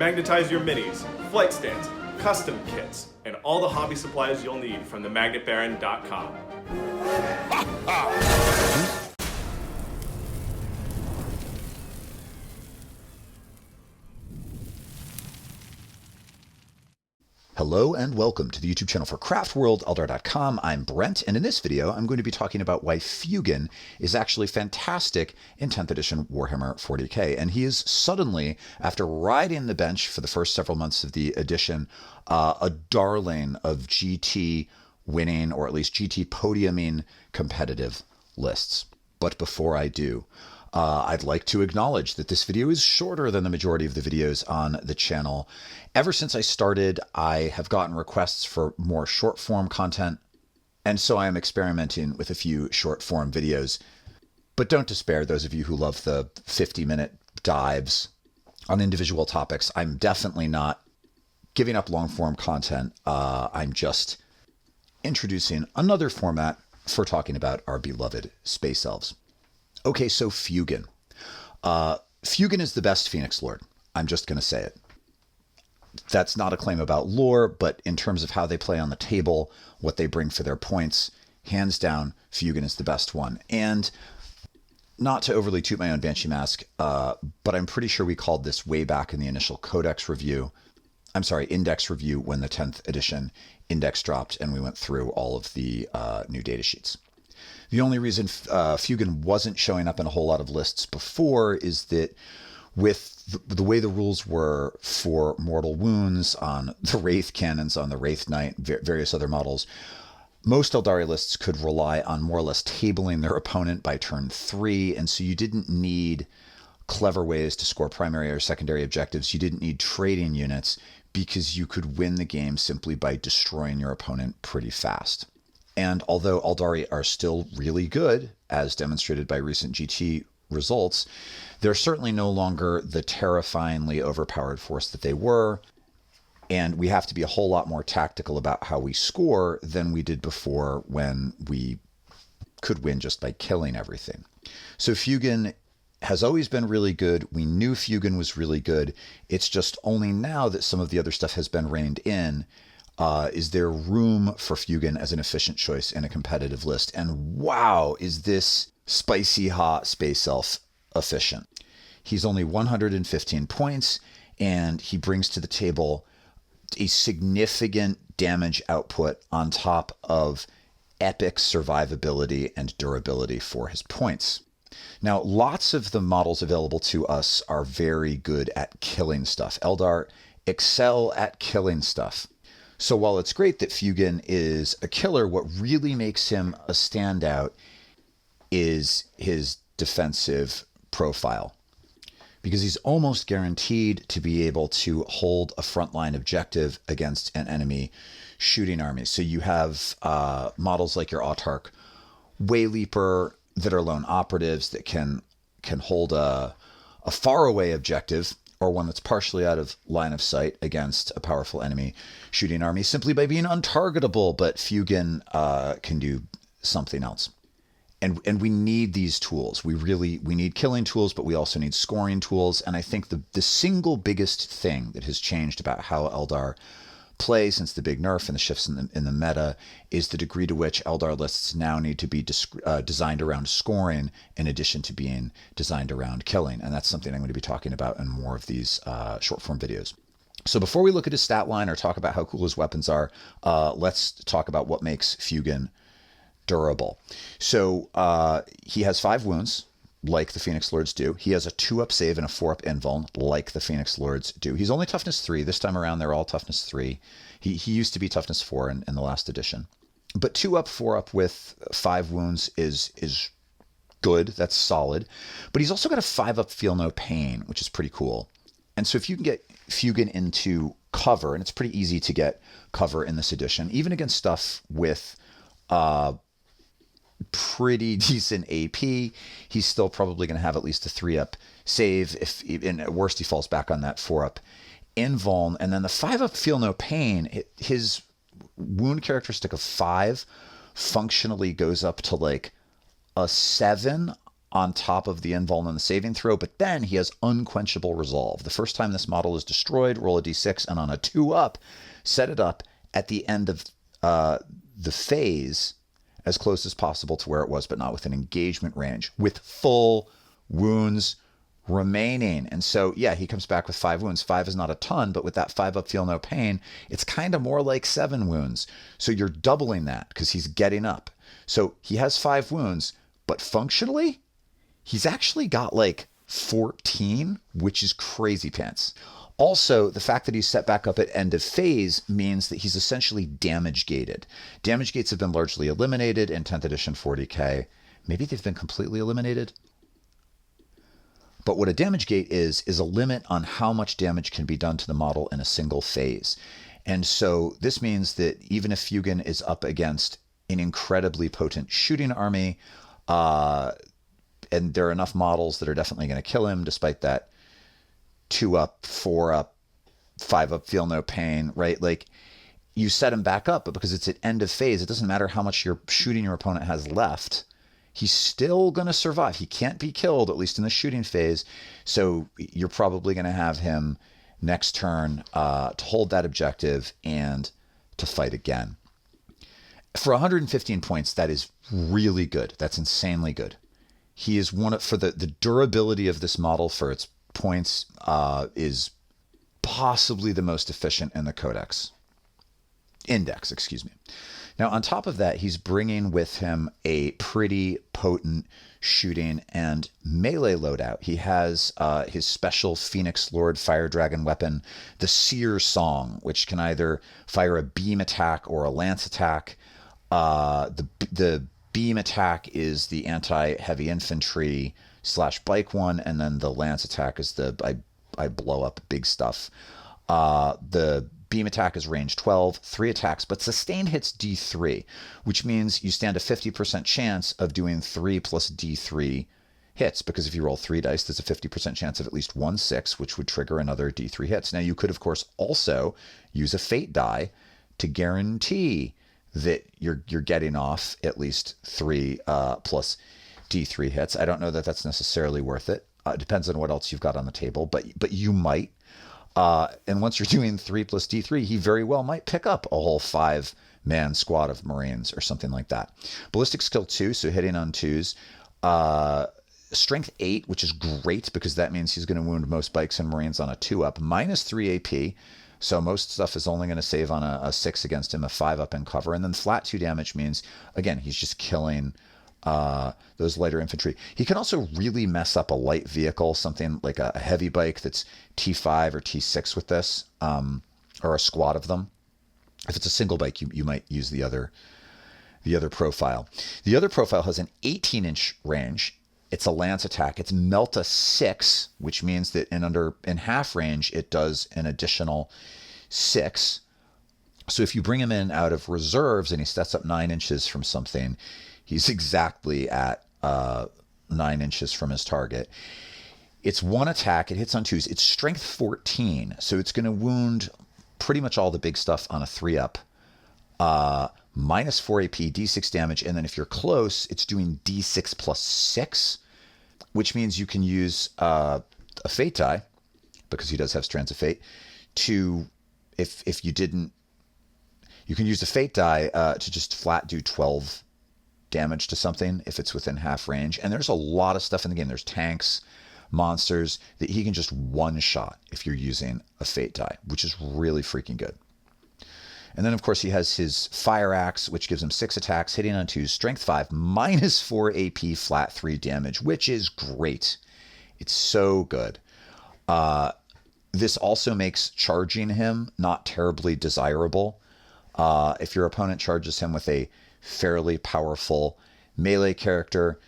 magnetize your minis, flight stands, custom kits, and all the hobby supplies you'll need from themagnetbaron.com. Hello and welcome to the YouTube channel for craftworld.eldar.com. I'm Brent, and in this video I'm going to be talking about why Feugan is actually fantastic in 10th edition Warhammer 40k. And he is suddenly, after riding the bench for the first several months of the edition, a darling of GT winning, or at least GT podiuming competitive lists. But before I do, I'd like to acknowledge that this video is shorter than the majority of the videos on the channel. Ever since I started, I have gotten requests for more short form content, and so I am experimenting with a few short form videos. But don't despair, those of you who love the 50-minute dives on individual topics. I'm definitely not giving up long form content. I'm just introducing another format for talking about our beloved space elves. Okay, so Feugan. Feugan is the best Phoenix Lord. I'm just going to say it. That's not a claim about lore, but in terms of how they play on the table, what they bring for their points, hands down, Feugan is the best one. And not to overly toot my own Banshee mask, but I'm pretty sure we called this way back in the initial Codex review. I'm sorry, Index review, when the 10th edition Index dropped and we went through all of the new data sheets. The only reason Feugan wasn't showing up in a whole lot of lists before is that with the way the rules were for mortal wounds on the Wraith cannons, on the Wraith Knight, various other models, most Eldari lists could rely on more or less tabling their opponent by turn 3, and so you didn't need clever ways to score primary or secondary objectives. You didn't need trading units because you could win the game simply by destroying your opponent pretty fast. And although Eldari are still really good, as demonstrated by recent GT results, they're certainly no longer the terrifyingly overpowered force that they were. And we have to be a whole lot more tactical about how we score than we did before, when we could win just by killing everything. So Feugan has always been really good. We knew Feugan was really good. It's just only now that some of the other stuff has been reined in, is there room for Feugan as an efficient choice in a competitive list? And wow, is this spicy hot space elf efficient. He's only 115 points, and he brings to the table a significant damage output on top of epic survivability and durability for his points. Now, lots of the models available to us are very good at killing stuff. Eldar excel at killing stuff. So while it's great that Feugan is a killer, what really makes him a standout is his defensive profile, because he's almost guaranteed to be able to hold a frontline objective against an enemy shooting army. So you have models like your Autarch Wayleaper that are lone operatives that can hold a faraway objective, or one that's partially out of line of sight against a powerful enemy shooting army simply by being untargetable. But Feugan can do something else. And we need these tools. We need killing tools, but we also need scoring tools. And I think the single biggest thing that has changed about how Eldar play since the big nerf and the shifts in the meta is the degree to which Eldar lists now need to be designed around scoring in addition to being designed around killing. And that's something I'm going to be talking about in more of these short form videos. So before we look at his stat line or talk about how cool his weapons are, let's talk about what makes Feugan durable. So he has 5 wounds, like the Phoenix Lords do. He has a 2-up save and a 4-up invuln, like the Phoenix Lords do. He's only toughness 3. This time around, they're all toughness 3. He used to be toughness 4 in the last edition. But 2-up, 4-up with 5 wounds is good. That's solid. But he's also got a 5-up feel no pain, which is pretty cool. And so if you can get Feugan into cover, and it's pretty easy to get cover in this edition, even against stuff with pretty decent AP, he's still probably going to have at least a 3-up save. If at worst he falls back on that 4-up invuln, and then the 5-up feel no pain. His wound characteristic of 5 functionally goes up to like a 7 on top of the invuln and the saving throw, but then he has unquenchable resolve. The first time this model is destroyed, roll a d6, and on a 2-up, set it up at the end of the phase as close as possible to where it was, but not within engagement range, with full wounds remaining. And so, yeah, he comes back with 5 wounds. 5 is not a ton, but with that 5-up feel no pain, it's kind of more like 7 wounds. So you're doubling that because he's getting up. So he has 5 wounds, but functionally, he's actually got like 14, which is crazy pants. Also, the fact that he's set back up at end of phase means that he's essentially damage gated. Damage gates have been largely eliminated in 10th edition 40k. Maybe they've been completely eliminated. But what a damage gate is a limit on how much damage can be done to the model in a single phase. And so this means that even if Fuegan is up against an incredibly potent shooting army, and there are enough models that are definitely going to kill him despite that 2-up, 4-up, 5-up feel no pain, right? Like, you set him back up, but because it's at end of phase, it doesn't matter how much your shooting your opponent has left. He's still going to survive. He can't be killed, at least in the shooting phase. So you're probably going to have him next turn to hold that objective and to fight again. For 115 points, that is really good. That's insanely good. He is for the durability of this model for its points is possibly the most efficient in the index, excuse me. Now, on top of that, he's bringing with him a pretty potent shooting and melee loadout. He has his special Phoenix Lord Fire Dragon weapon, the Seer Song, which can either fire a beam attack or a lance attack. The beam attack is the anti-heavy infantry / bike one, and then the lance attack is I blow up big stuff. The beam attack is range 12, 3 attacks, but sustained hits D3, which means you stand a 50% chance of doing 3 plus D3 hits, because if you roll 3 dice, there's a 50% chance of at least 1 6, which would trigger another D3 hits. Now, you could, of course, also use a fate die to guarantee that you're getting off at least 3 plus D3 hits. I don't know that that's necessarily worth it. It depends on what else you've got on the table, but you might. And once you're doing 3 plus D3, he very well might pick up a whole 5-man squad of Marines or something like that. Ballistic skill 2, so hitting on 2s. Strength 8, which is great because that means he's going to wound most bikes and Marines on a 2-up. Minus 3 AP, so most stuff is only going to save on a 6 against him, a 5-up in cover. And then flat 2 damage means, again, he's just killing those lighter infantry. He can also really mess up a light vehicle, something like a heavy bike that's T5 or T6 with this, or a squad of them. If it's a single bike, you might use the other profile. The other profile has an 18-inch range. It's a lance attack. It's Melta 6, which means that in half range, it does an additional 6. So if you bring him in out of reserves and he sets up 9 inches from something, he's exactly at 9 inches from his target. It's 1 attack. It hits on 2s. It's strength 14, so it's going to wound pretty much all the big stuff on a 3-up. Minus 4 AP, D6 damage, and then if you're close, it's doing D6 plus 6, which means you can use a fate die, because he does have strands of fate, to, if you didn't, you can use a fate die to just flat do 12 damage to something if it's within half range. And there's a lot of stuff in the game. There's tanks, monsters, that he can just one-shot if you're using a fate die, which is really freaking good. And then, of course, he has his Fire Axe, which gives him 6 attacks, hitting on 2s, strength 5, minus 4 AP, flat 3 damage, which is great. It's so good. This also makes charging him not terribly desirable. If your opponent charges him with a fairly powerful melee character,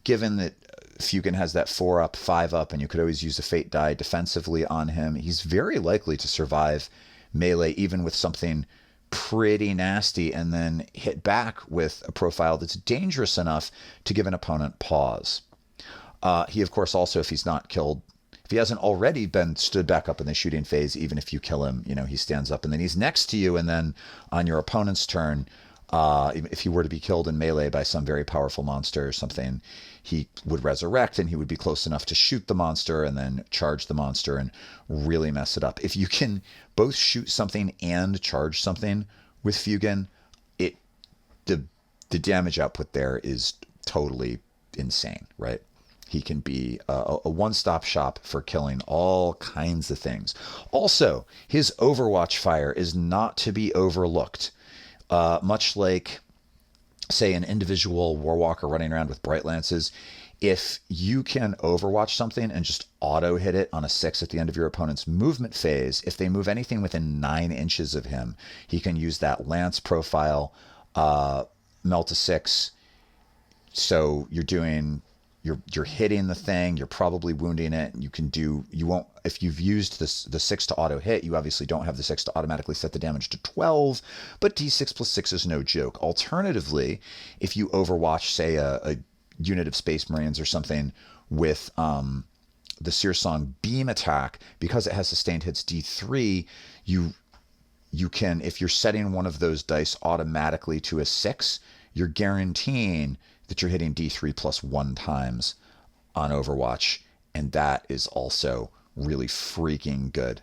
given that Fuegan has that 4-up, 5-up, and you could always use a fate die defensively on him, he's very likely to survive melee, even with something pretty nasty, and then hit back with a profile that's dangerous enough to give an opponent pause. He, of course, also, if he's not killed, if he hasn't already been stood back up in the shooting phase, even if you kill him, he stands up, and then he's next to you, and then on your opponent's turn, If he were to be killed in melee by some very powerful monster or something, he would resurrect and he would be close enough to shoot the monster and then charge the monster and really mess it up. If you can both shoot something and charge something with Fuegan, the damage output there is totally insane, right? He can be a one-stop shop for killing all kinds of things. Also, his Overwatch fire is not to be overlooked. Much like, say, an individual Warwalker running around with Bright Lances, if you can Overwatch something and just auto hit it on a 6 at the end of your opponent's movement phase, if they move anything within 9 inches of him, he can use that Lance profile, melt a 6. So you're hitting the thing, you're probably wounding it. You won't, if you've used the 6 to auto hit, you obviously don't have the 6 to automatically set the damage to 12, but D6 plus 6 is no joke. Alternatively, if you Overwatch, say, a unit of Space Marines or something with the Searsong beam attack, because it has sustained hits D3, you can, if you're setting one of those dice automatically to a 6, you're guaranteeing that you're hitting D3 plus 1 times on Overwatch, and that is also really freaking good.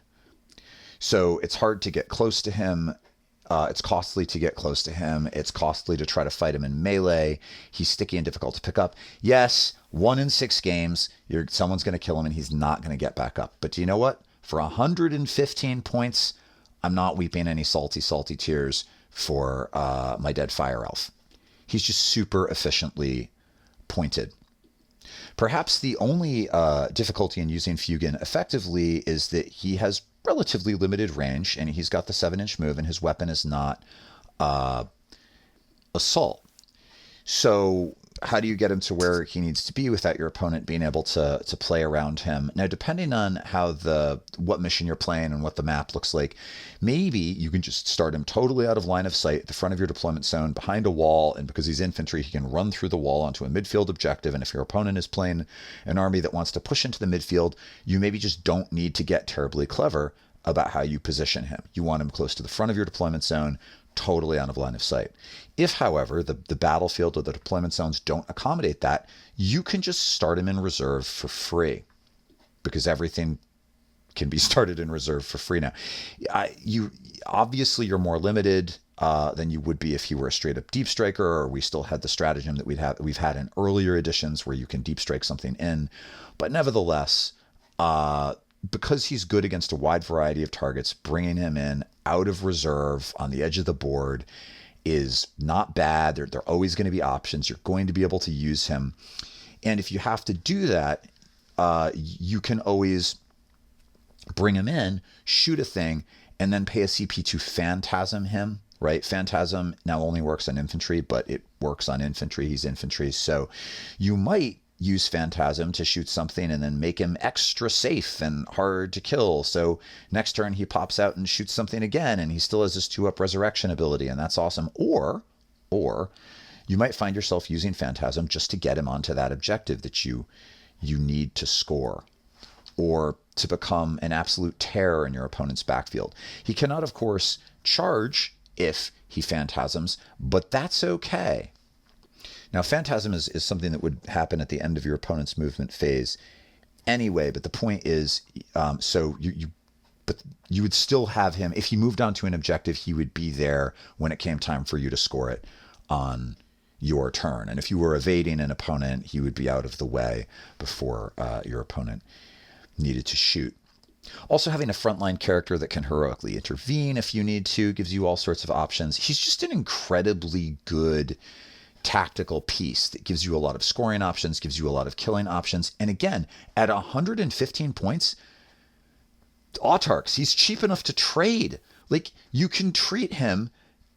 So it's hard to get close to him. It's costly to get close to him. It's costly to try to fight him in melee. He's sticky and difficult to pick up. Yes, 1 in 6 games, someone's going to kill him and he's not going to get back up. But do you know what? For 115 points, I'm not weeping any salty, salty tears for my dead Fire Elf. He's just super efficiently pointed. Perhaps the only difficulty in using Fuegan effectively is that he has relatively limited range, and he's got the 7-inch move, and his weapon is not assault. So how do you get him to where he needs to be without your opponent being able to play around him? Now, depending on what mission you're playing and what the map looks like, maybe you can just start him totally out of line of sight at the front of your deployment zone behind a wall, and because he's infantry, he can run through the wall onto a midfield objective. And if your opponent is playing an army that wants to push into the midfield, you maybe just don't need to get terribly clever about how you position him. You want him close to the front of your deployment zone, totally out of line of sight. If, however, the battlefield or the deployment zones don't accommodate that, you can just start him in reserve for free, because everything can be started in reserve for free now. You're more limited than you would be if you were a straight up deep striker, or we still had the stratagem that we've had in earlier editions where you can deep strike something in. But nevertheless, because he's good against a wide variety of targets, bringing him in out of reserve on the edge of the board is not bad. There are always going to be options. You're going to be able to use him. And if you have to do that, you can always bring him in, shoot a thing, and then pay a CP to phantasm him, right? Phantasm now only works on infantry, but it works on infantry. He's infantry. So you might use Phantasm to shoot something and then make him extra safe and hard to kill. So next turn he pops out and shoots something again, and he still has his 2-up resurrection ability, and that's awesome. Or you might find yourself using Phantasm just to get him onto that objective that you need to score, or to become an absolute terror in your opponent's backfield. He cannot, of course, charge if he Phantasms, but that's okay. Now, Phantasm is something that would happen at the end of your opponent's movement phase anyway, but the point is, but you would still have him. If he moved on to an objective, he would be there when it came time for you to score it on your turn. And if you were evading an opponent, he would be out of the way before your opponent needed to shoot. Also, having a frontline character that can heroically intervene if you need to gives you all sorts of options. He's just an incredibly good tactical piece that gives you a lot of scoring options, gives you a lot of killing options. And again, at 115 points, Autarchs, he's cheap enough to trade. Like, you can treat him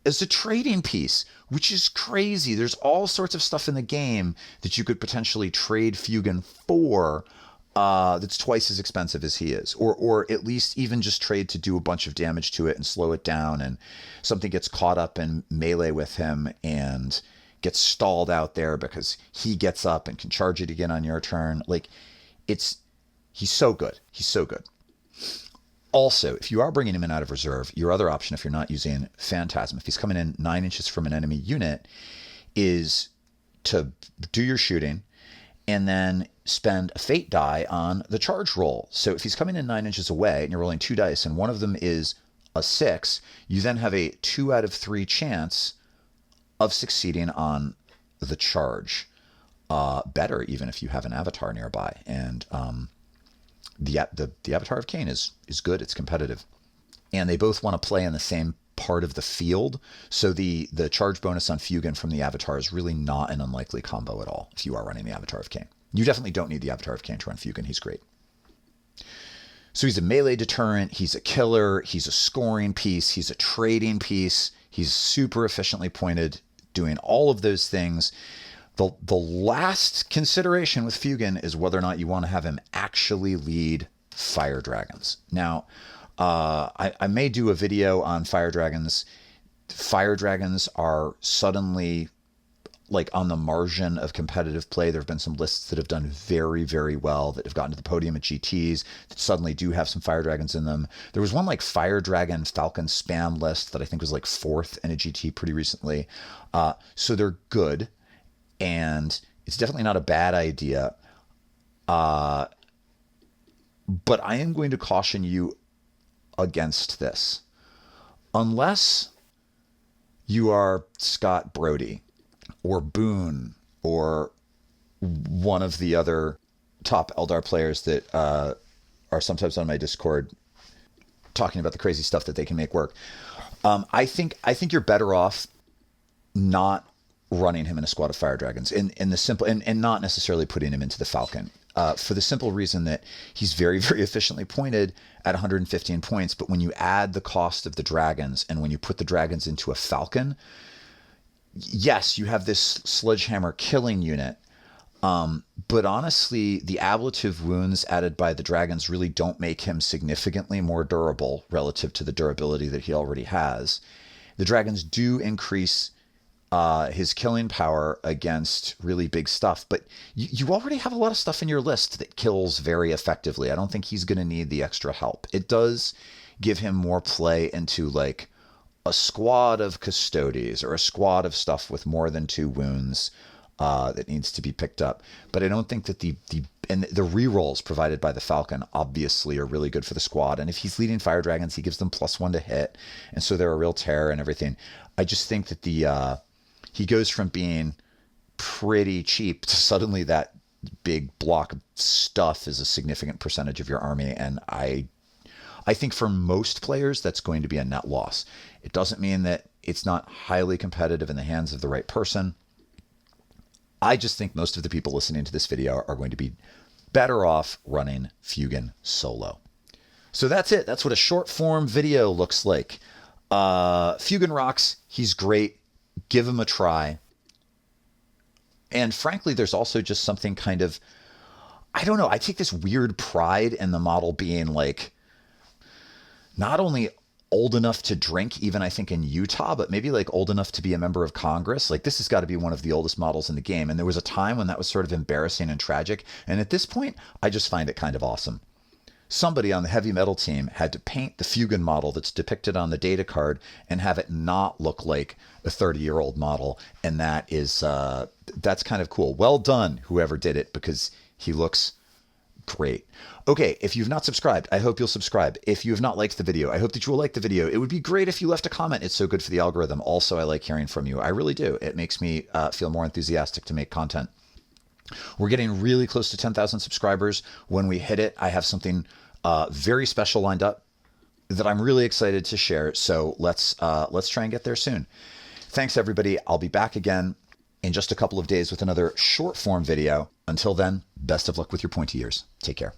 as a trading piece, which is crazy. There's all sorts of stuff in the game that you could potentially trade Fuegan for that's twice as expensive as he is, or at least even just trade to do a bunch of damage to it and slow it down, and something gets caught up in melee with him and gets stalled out there because he gets up and can charge it again on your turn. Like, he's so good. He's so good. Also, if you are bringing him in out of reserve, your other option, if you're not using Phantasm, if he's coming in 9 inches from an enemy unit, is to do your shooting and then spend a fate die on the charge roll. So if he's coming in 9 inches away and you're rolling 2 dice and one of them is a 6, you then have a 2 out of 3 chance of succeeding on the charge. Better even if you have an avatar nearby. And the Avatar of Cain is good. It's competitive. And they both want to play in the same part of the field. So the charge bonus on Fuegan from the Avatar is really not an unlikely combo at all if you are running the Avatar of Cain. You definitely don't need the Avatar of Cain to run Fuegan. He's great. So he's a melee deterrent. He's a killer. He's a scoring piece. He's a trading piece. He's super efficiently pointed, doing all of those things. The last consideration with Fuegan is whether or not you want to have him actually lead fire dragons. Now, I may do a video on fire dragons. Fire dragons are suddenly like on the margin of competitive play. There have been some lists that have done very, very well, that have gotten to the podium at GTs, that suddenly do have some fire dragons in them. There was one like fire dragon Falcon spam list that I think was like 4th in a GT pretty recently. So they're good. And it's definitely not a bad idea. But I am going to caution you against this. Unless you are Scott Brody or Boone or one of the other top Eldar players that are sometimes on my Discord talking about the crazy stuff that they can make work. I think you're better off not running him in a squad of fire dragons in the simple and not necessarily putting him into the Falcon for the simple reason that he's very, very efficiently pointed at 115 points. But when you add the cost of the dragons and when you put the dragons into a Falcon, yes, you have this sledgehammer killing unit. But honestly, the ablative wounds added by the dragons really don't make him significantly more durable relative to the durability that he already has. The dragons do increase his killing power against really big stuff, but you already have a lot of stuff in your list that kills very effectively. I don't think he's going to need the extra help. It does give him more play into like a squad of custodies or a squad of stuff with more than 2 wounds that needs to be picked up. But I don't think that the rerolls provided by the Falcon obviously are really good for the squad. And if he's leading fire dragons, he gives them +1 to hit, and so they're a real terror and everything. I just think that he goes from being pretty cheap to suddenly that big block of stuff is a significant percentage of your army. And I think for most players, that's going to be a net loss. It doesn't mean that it's not highly competitive in the hands of the right person. I just think most of the people listening to this video are going to be better off running Fuegan solo. So that's it. That's what a short form video looks like. Fuegan rocks. He's great. Give him a try. And frankly, there's also just something kind of, I don't know, I take this weird pride in the model being like not only old enough to drink, even I think in Utah, but maybe like old enough to be a member of Congress. Like this has got to be one of the oldest models in the game. And there was a time when that was sort of embarrassing and tragic. And at this point, I just find it kind of awesome. Somebody on the heavy metal team had to paint the Fuegan model that's depicted on the data card and have it not look like a 30-year-old model. And that is, that's kind of cool. Well done, whoever did it, because he looks great. Okay, if you've not subscribed, I hope you'll subscribe. If you have not liked the video, I hope that you will like the video. It would be great if you left a comment. It's so good for the algorithm. Also, I like hearing from you. I really do. It makes me feel more enthusiastic to make content. We're getting really close to 10,000 subscribers. When we hit it, I have something very special lined up that I'm really excited to share. So let's try and get there soon. Thanks, everybody. I'll be back again in just a couple of days with another short form video. Until then, best of luck with your pointy ears. Take care.